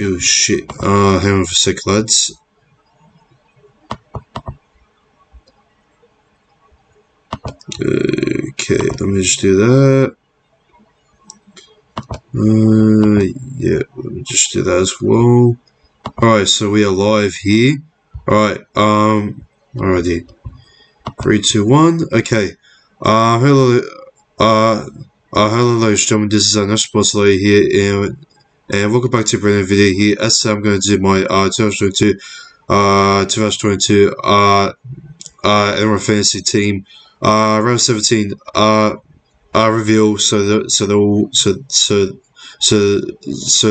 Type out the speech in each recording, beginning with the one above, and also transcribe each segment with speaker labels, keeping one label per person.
Speaker 1: Oh shit. Hang on for a sec, lads. Okay, let me just do that. Yeah, let me just do that as well. Alright, so we are live here. Alright, alrighty. 3, 2, 1. Okay. Hello, hello, ladies and gentlemen. This is National Sports Lawyer here, and welcome back to a brand new video here. As I'm going to do my 2022 NRL Fantasy team round 17 reveal. So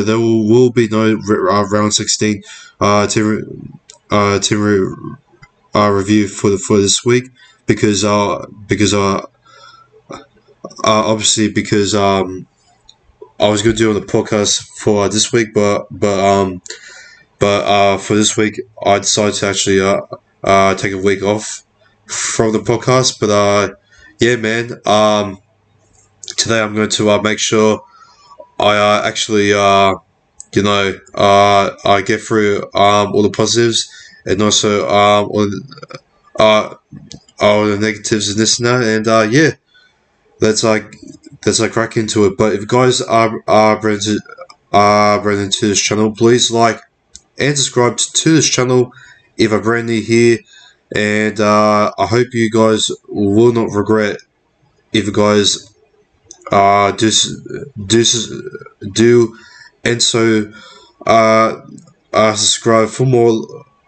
Speaker 1: there will be no round 16 team review for this week because obviously because I was going to do on the podcast for this week, but for this week I decided to actually take a week off from the podcast. But yeah, man. Today I'm going to make sure I actually I get through all the positives and also all the negatives and this and that, and yeah, let's crack into it. But if you guys are brand new to this channel, please like and subscribe to this channel if you're brand new here, and I hope you guys will not regret if you guys do and so subscribe for more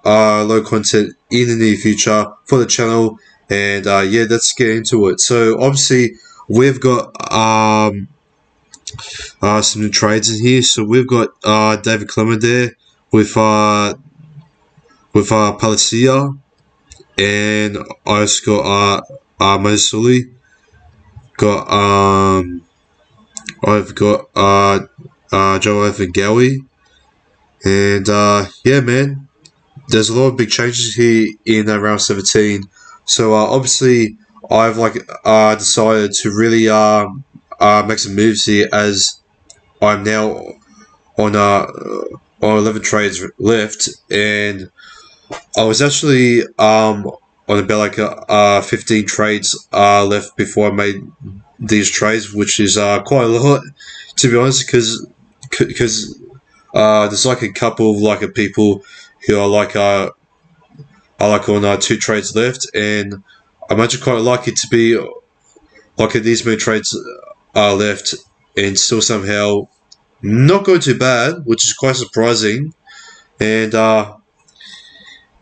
Speaker 1: low content in the near future for the channel. And yeah, let's get into it. So obviously we've got some new trades in here. So we've got David Clement there with Palacia, and I also got Mosuli. I've got Joe Gowie, and yeah, man, there's a lot of big changes here in round 17. So obviously I've decided to really make some moves here, as I'm now on 11 trades left, and I was actually on about 15 trades left before I made these trades, which is quite a lot, to be honest, because there's a couple of people who are on 2 trades left, and I'm actually quite lucky to be these many trades left and still somehow not going too bad, which is quite surprising. And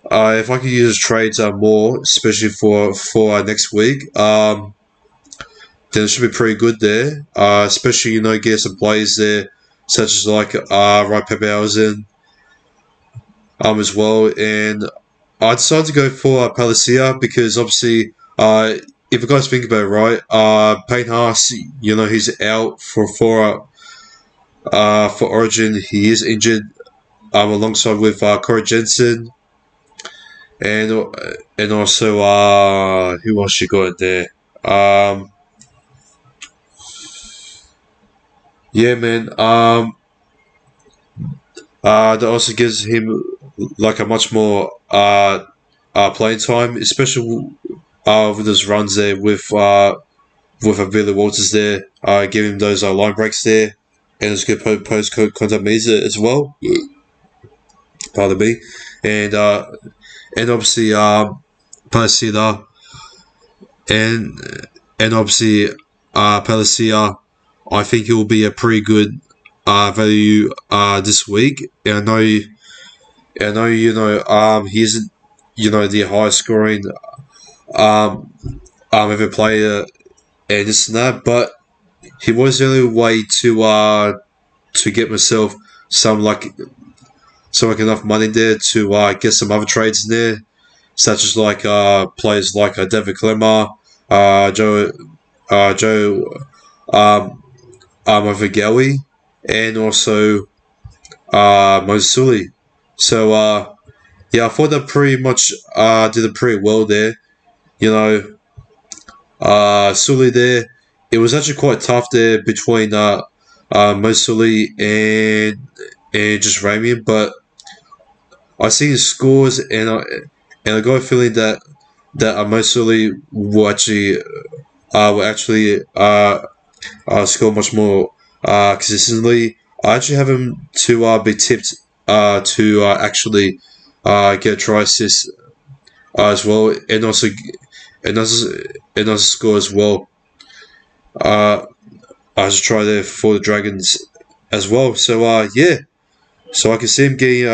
Speaker 1: if I could use trades more, especially for next week, then it should be pretty good there. Especially get some players there, such as Ryan Pepperhausen, as well. And I decided to go for Palacia because obviously, if you guys think about it, right, Payne Haas, he's out for Origin. He is injured, alongside with Corey Jensen. And also who else you got there? Yeah, man. That also gives him a much more playing time, especially with those runs there with Billy Walters there, giving him those line breaks there, and it's good post contact means as well. Pardon me, and obviously Palacia, and obviously Palacia, I think it will be a pretty good value this week. And I know he isn't the highest scoring ever player and this and that, but he was the only way to get myself some enough money there to get some other trades in there, such as players like David Clemmer, Joe Gowie, and also Mosuli. So yeah, I thought that pretty much did it pretty well there. Sully there. It was actually quite tough there between Mosuli and just Ramian, but I see his scores, and I got a feeling that I most certainly will actually score much more consistently. I actually have him to be tipped to actually get a try assist as well, and also and also score as well. I just try there for the Dragons as well. So yeah, so I can see him getting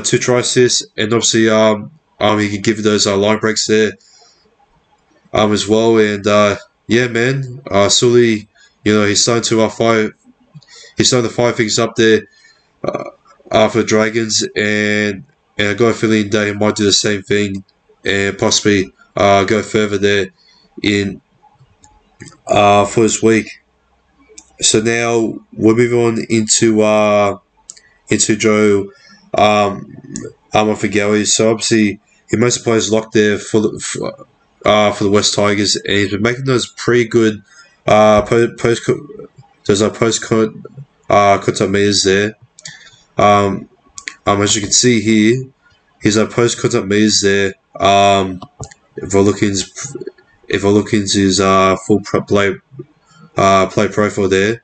Speaker 1: two try assists, and obviously he can give those line breaks there as well. And yeah, man, Sully, he's starting to fire. He's starting to fire things up there for the Dragons, and I got a feeling that he might do the same thing and possibly go further there in for this week. So now we're moving on into Joe Armour-Figawi. So obviously he mostly plays locked there for the West Tigers, and he's been making those pretty good post contact meters there. As you can see here, his post contact meters there. If I look into his full play profile there,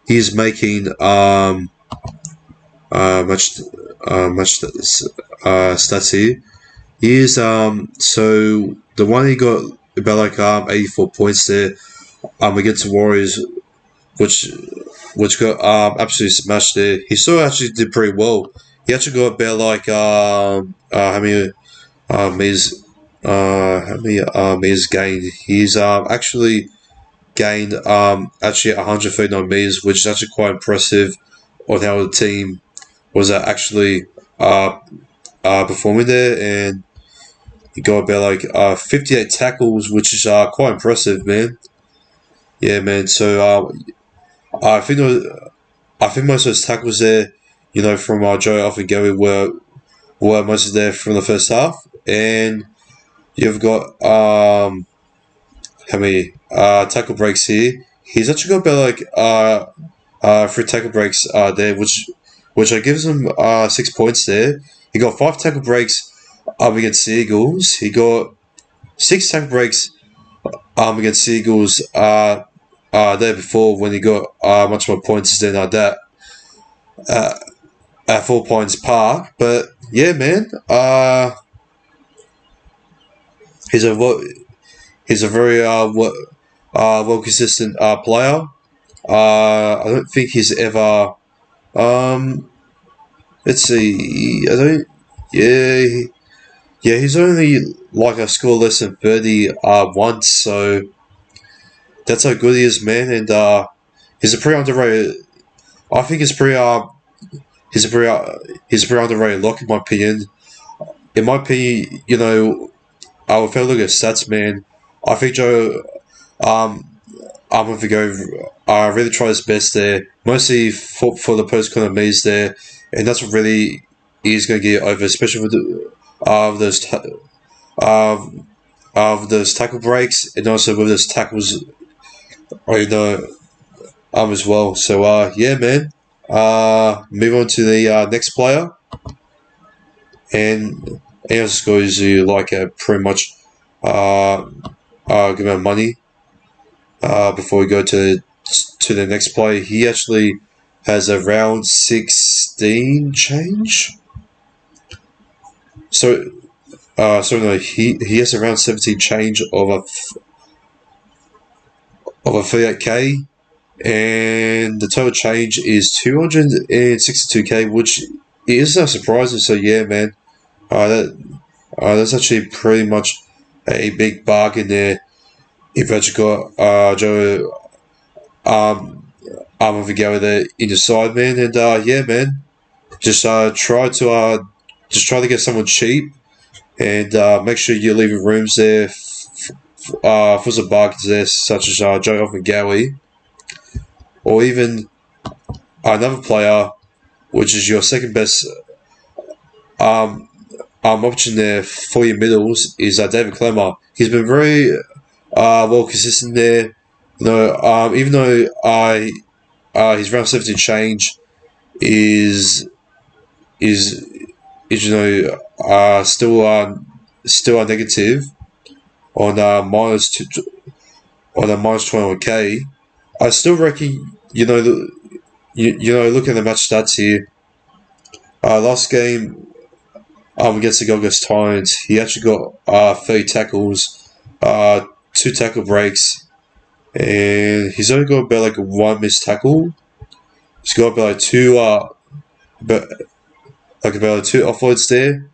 Speaker 1: he's making much stats here. He is so the one he got about like 84 points there against the Warriors, which got absolutely smashed there. He still actually did pretty well. He actually got about like how many meters gained. He's actually gained actually 139 meters, which is actually quite impressive on how the team was actually performing there, and he got about like 58 tackles, which is quite impressive, man. Yeah, man. So I think most of those tackles there, from Joe Alfagari were mostly there from the first half, and you've got how many tackle breaks here? He's actually got about like 3 tackle breaks there, which gives him 6 points there. He got 5 tackle breaks against the Eagles. He got 6 tackle breaks against the Eagles there before, when he got much more points than that at 4 Points Park. But yeah, man, he's a very well consistent player. I don't think he's ever. Let's see. I don't. Yeah. He's only like a score less than 30 once. So that's how good he is, man. And he's a pretty underrated. I think he's he's a pretty underrated lock, in my opinion. In my opinion, if I look at stats, man, I think Joe I'm going to go really try his best there, mostly for the post corner meters there, and that's what really is going to get over, especially with those tackle breaks, and also with those tackles, as well. So yeah, man. Move on to the next player, and he also goes to like pretty much give him money. Before we go to the next player, he actually has a round 16 change. So no, he has a round 17 change of a 38k, and the total change is 262k, which is surprising. So yeah, man, that's actually pretty much a big bargain there. If you actually got Joe Armour-Figawi there in your side, man, and yeah, man, just try to get someone cheap, and make sure you're leaving rooms there for some bargains there, such as Joe Armour-Figawi, or even another player, which is your second best option there for your middles, is David Clemmer. He's been very well consistent there. Even though his round 17 change is is still a negative on on a minus 21k. I still reckon looking at the match stats here. Last game against the Gold Coast Titans, he actually got 30 tackles, 2 tackle breaks, and he's only got about like one missed tackle. He's got about like about two offloads there.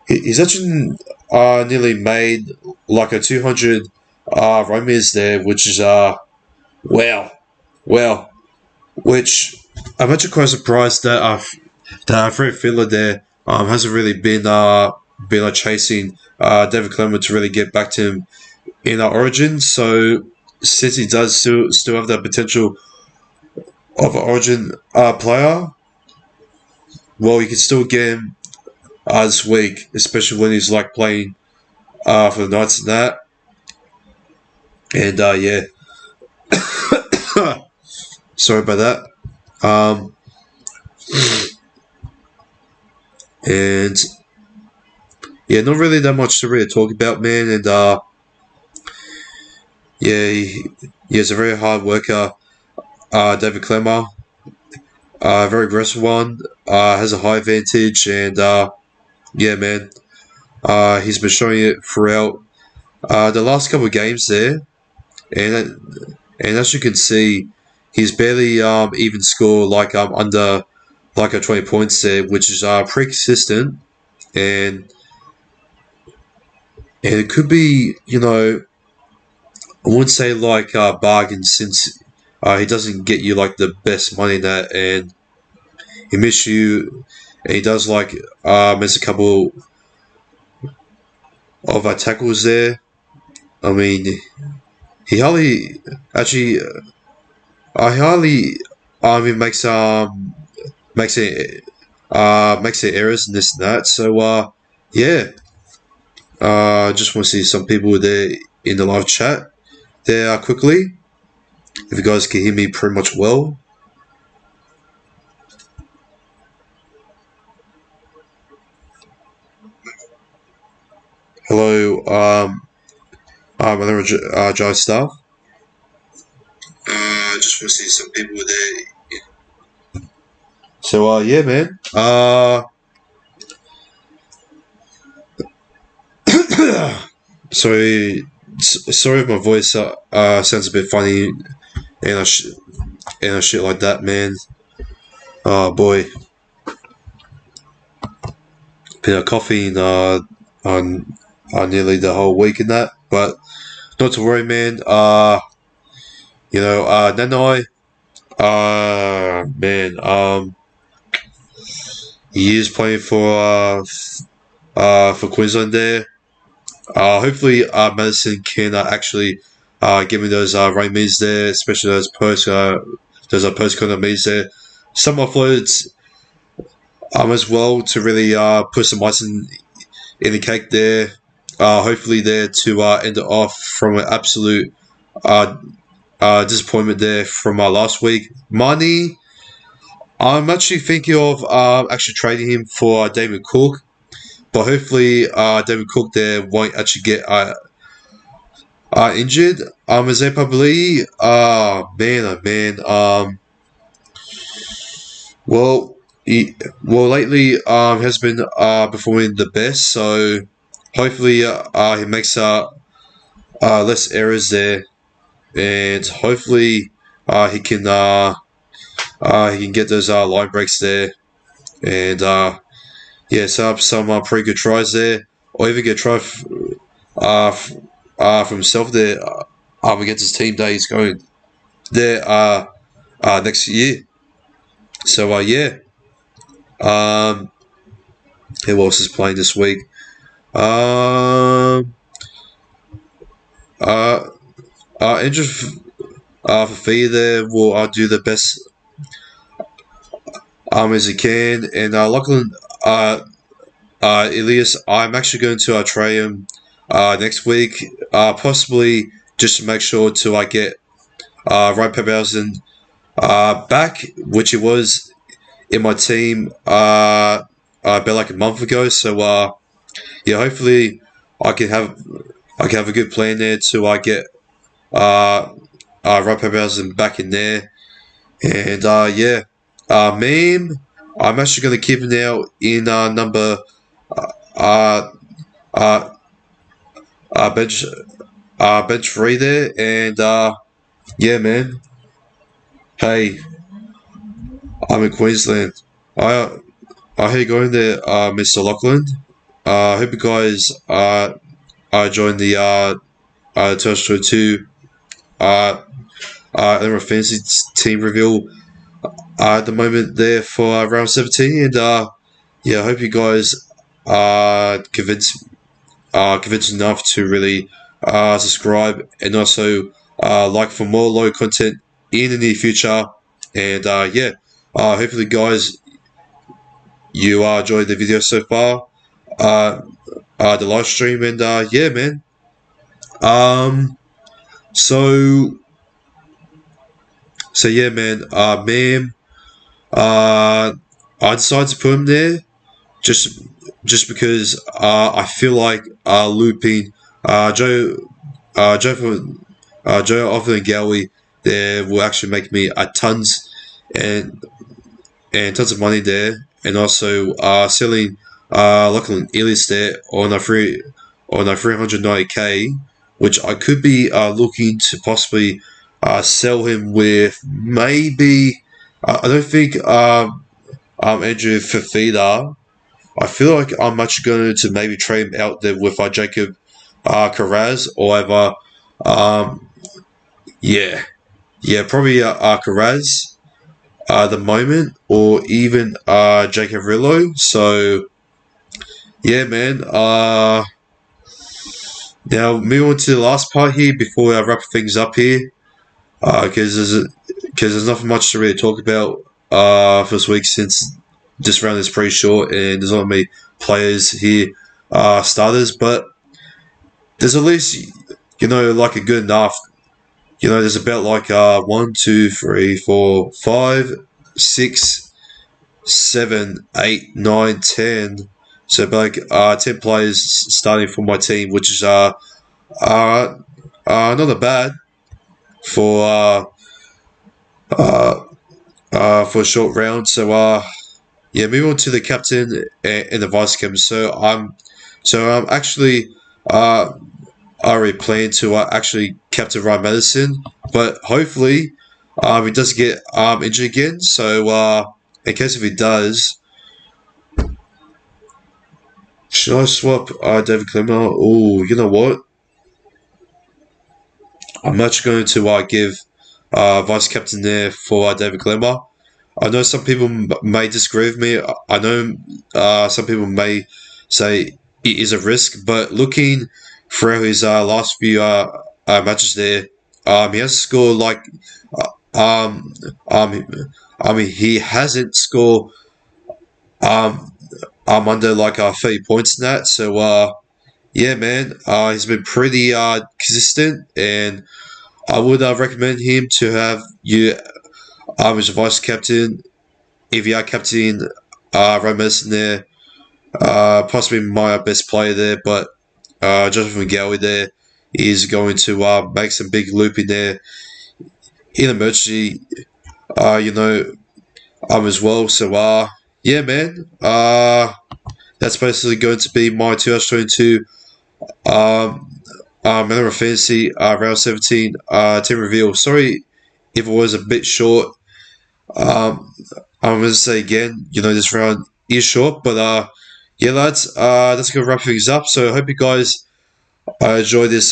Speaker 1: He's actually nearly made like a 200 run meters there, which is wow, wow. Which I'm actually quite surprised that Fred Fiddler there hasn't really been chasing David Clement to really get back to him in our Origin. So since he does still have that potential of an Origin player, well, you can still get him this week, especially when he's like playing for the Knights and that. And yeah, sorry about that. And yeah, not really that much to really talk about, man. And yeah, he's a very hard worker. David Clemmer, very aggressive one. Has a high advantage, and yeah, man. He's been showing it throughout the last couple of games there, and as you can see, he's barely even scored like under like a 20 points there, which is pretty consistent, and it could be, I wouldn't say like bargain, since he doesn't get you like the best money in that, and he miss you, and he does like miss a couple of tackles there. I mean, he hardly actually. I hardly. I mean, makes it errors and this and that. So yeah. I just want to see some people there in the live chat there quickly. If you guys can hear me pretty much well. Hello, my name is Jai Staff. I just want to see some people there. So, yeah, man. Sorry if my voice sounds a bit funny and shit like that, man. Oh boy, been a coffee on nearly the whole week and that, but not to worry, man. Nanai, man, he is playing for Queensland there. Hopefully, Madison can actually give me those rain means there, especially those post corner means there. Some offloads as well to really put some icing in the cake there. Hopefully, there to end it off from an absolute disappointment there from last week. Money, I'm actually thinking of actually trading him for David Cook. But hopefully, David Cook there won't actually get injured. As I probably, man. Lately, has been performing the best. So hopefully, he makes less errors there, and hopefully, he can get those line breaks there, and yeah, set up some pretty good tries there, or even get a try from himself there against his team that he's going there next year. So yeah, who else is playing this week? Andrew Fafita there will do the best as he can, and Lachlan Elias, I'm actually going to trade him next week, possibly just to make sure to get Ryan Pepperhausen back, which it was in my team about like a month ago. So yeah, hopefully I can have a good plan there to get Rob Pappenhausen back in there, and yeah, meme. I'm actually going to keep him now in number uh, uh, bench bench 3 there, and yeah, man. Hey, I'm in Queensland. I how you going there, Mr. Lachlan? I hope you guys join the 2022 NRL Fantasy team reveal at the moment there for round 17, and yeah, I hope you guys are convinced enough to really subscribe and also like for more low content in the near future. And yeah, hopefully, guys, you enjoyed the video so far, the live stream, and yeah, man. Um, so yeah, man. Ma'am, I decided to put him there just because I feel like looping Joe Joe Offer and Gowie there will actually make me a tons and tons of money there, and also selling Lachlan Ellis there on a 390k, which I could be looking to possibly sell him with maybe I don't think Andrew Fafita. I feel like I'm much going to maybe trade him out there with Jacob Carraz or either yeah, probably Carraz the moment, or even Jacob Rillo. So yeah, man. Now move on to the last part here before I wrap things up here, because there's nothing much to really talk about for this week since this round is pretty short and there's not many players here, starters, but there's at least like a good enough. There's about like 1, 2, 3, 4, 5, 6, 7, 8, 9, 10. So like 10 players starting for my team, which is not a bad for for a short round. So yeah, moving on to the captain and the vice captain. So I'm actually I already plan to actually captain Ryan Madison, but hopefully he doesn't get injured again. So in case if he does, should I swap David Clemmer? Oh, you know what? I'm actually going to give vice captain there for David Clemmer. I know some people may disagree with me. I know some people may say it is a risk, but looking through his last few matches there, he has scored like I mean he hasn't scored under like 30 points in that. So yeah, man, he's been pretty consistent, and I would recommend him to have you as a vice captain if you are captain Ryan Madison there. Possibly my best player there, but Jonathan Gowie there is going to make some big looping there in emergency, as well. So yeah, man, that's basically going to be my 2022 NRL Fantasy round 17 team reveal. Sorry if it was a bit short. I'm going to say again, this round is short, but yeah, lads, that's going to wrap things up. So I hope you guys enjoy this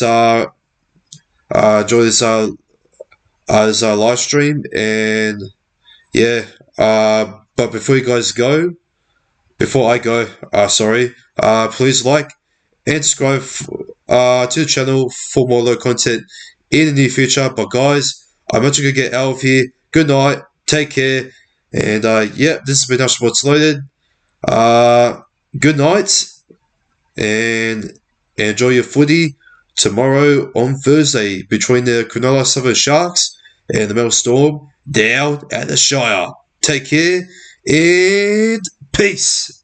Speaker 1: this live stream, and yeah. But before I go, sorry, please like and subscribe to the channel for more low content in the near future. But guys, I'm actually gonna get out of here. Good night, take care, and yeah, this has been National Sports Loaded. Good night, and enjoy your footy tomorrow on Thursday between the Cronulla Southern Sharks and the Melbourne Storm. down at the Shire. Take care and peace.